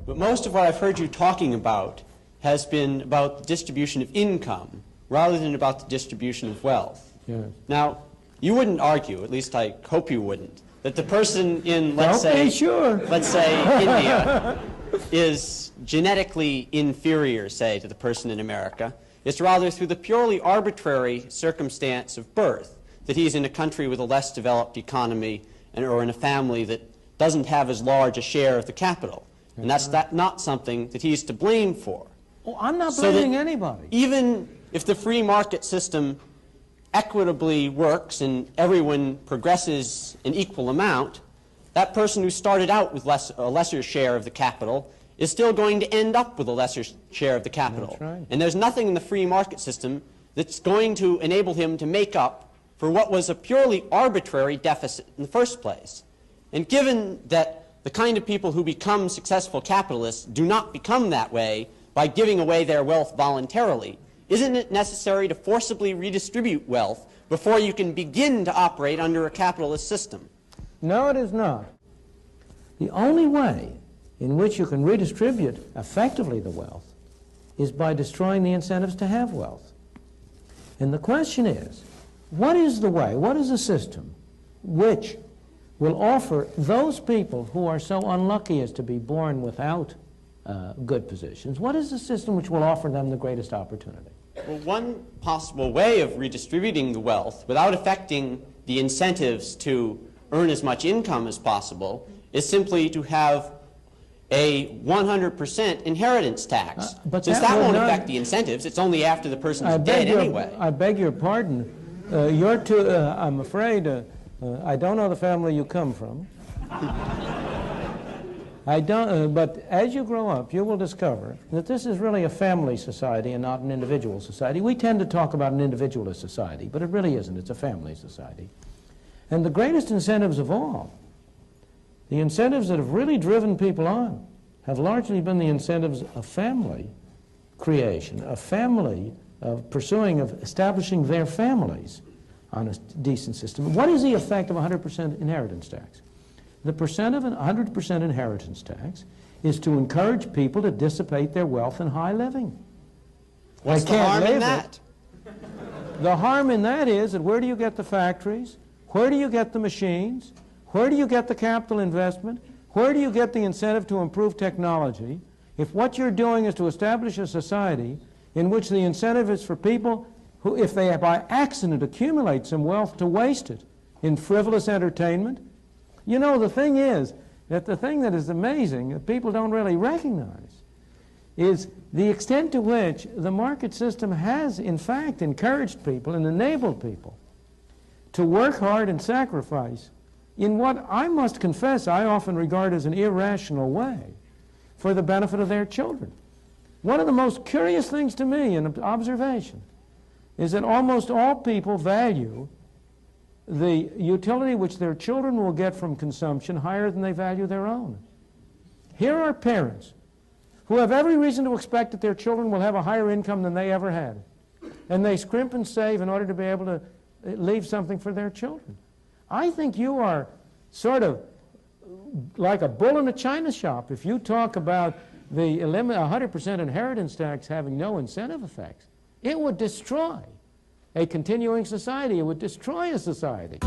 But most of what I've heard you talking about has been about the distribution of income rather than about the distribution of wealth. Yes. Now, you wouldn't argue, at least I hope you wouldn't, that the person in, let's say India is genetically inferior, say, to the person in America. It's rather through the purely arbitrary circumstance of birth that he's in a country with a less developed economy or in a family that doesn't have as large a share of the capital. And that's not something that he's to blame for. Oh, I'm not blaming anybody. Even if the free market system equitably works and everyone progresses an equal amount, that person who started out with a lesser share of the capital is still going to end up with a lesser share of the capital. That's right. And there's nothing in the free market system that's going to enable him to make up for what was a purely arbitrary deficit in the first place. And given that the kind of people who become successful capitalists do not become that way by giving away their wealth voluntarily, isn't it necessary to forcibly redistribute wealth before you can begin to operate under a capitalist system? No, it is not. The only way in which you can redistribute effectively the wealth is by destroying the incentives to have wealth. And the question is, what is the way, what is the system which will offer those people who are so unlucky as to be born without good positions, what is the system which will offer them the greatest opportunity? Well, one possible way of redistributing the wealth without affecting the incentives to earn as much income as possible is simply to have a 100% inheritance tax. But since that won't affect the incentives, it's only after the person's dead anyway. I beg your pardon. I'm afraid, I don't know the family you come from. I don't, but as you grow up, you will discover that this is really a family society and not an individual society. We tend to talk about an individualist society, but it really isn't. It's a family society. And the greatest incentives of all, the incentives that have really driven people on, have largely been the incentives of family creation, of family, of establishing their families on a decent system. What is the effect of 100% inheritance tax? The percent of 100% inheritance tax is to encourage people to dissipate their wealth in high living. What's the harm in that? The harm in that is that where do you get the factories? Where do you get the machines? Where do you get the capital investment? Where do you get the incentive to improve technology? If what you're doing is to establish a society in which the incentive is for people who, if they by accident accumulate some wealth, to waste it in frivolous entertainment. You know, the thing is that the thing that is amazing that people don't really recognize is the extent to which the market system has, in fact, encouraged people and enabled people to work hard and sacrifice in what I must confess I often regard as an irrational way for the benefit of their children. One of the most curious things to me in observation is that almost all people value the utility which their children will get from consumption higher than they value their own. Here are parents who have every reason to expect that their children will have a higher income than they ever had. And they scrimp and save in order to be able to leave something for their children. I think you are sort of like a bull in a china shop if you talk about the 100% inheritance tax having no incentive effects. It would destroy a continuing society. It would destroy a society.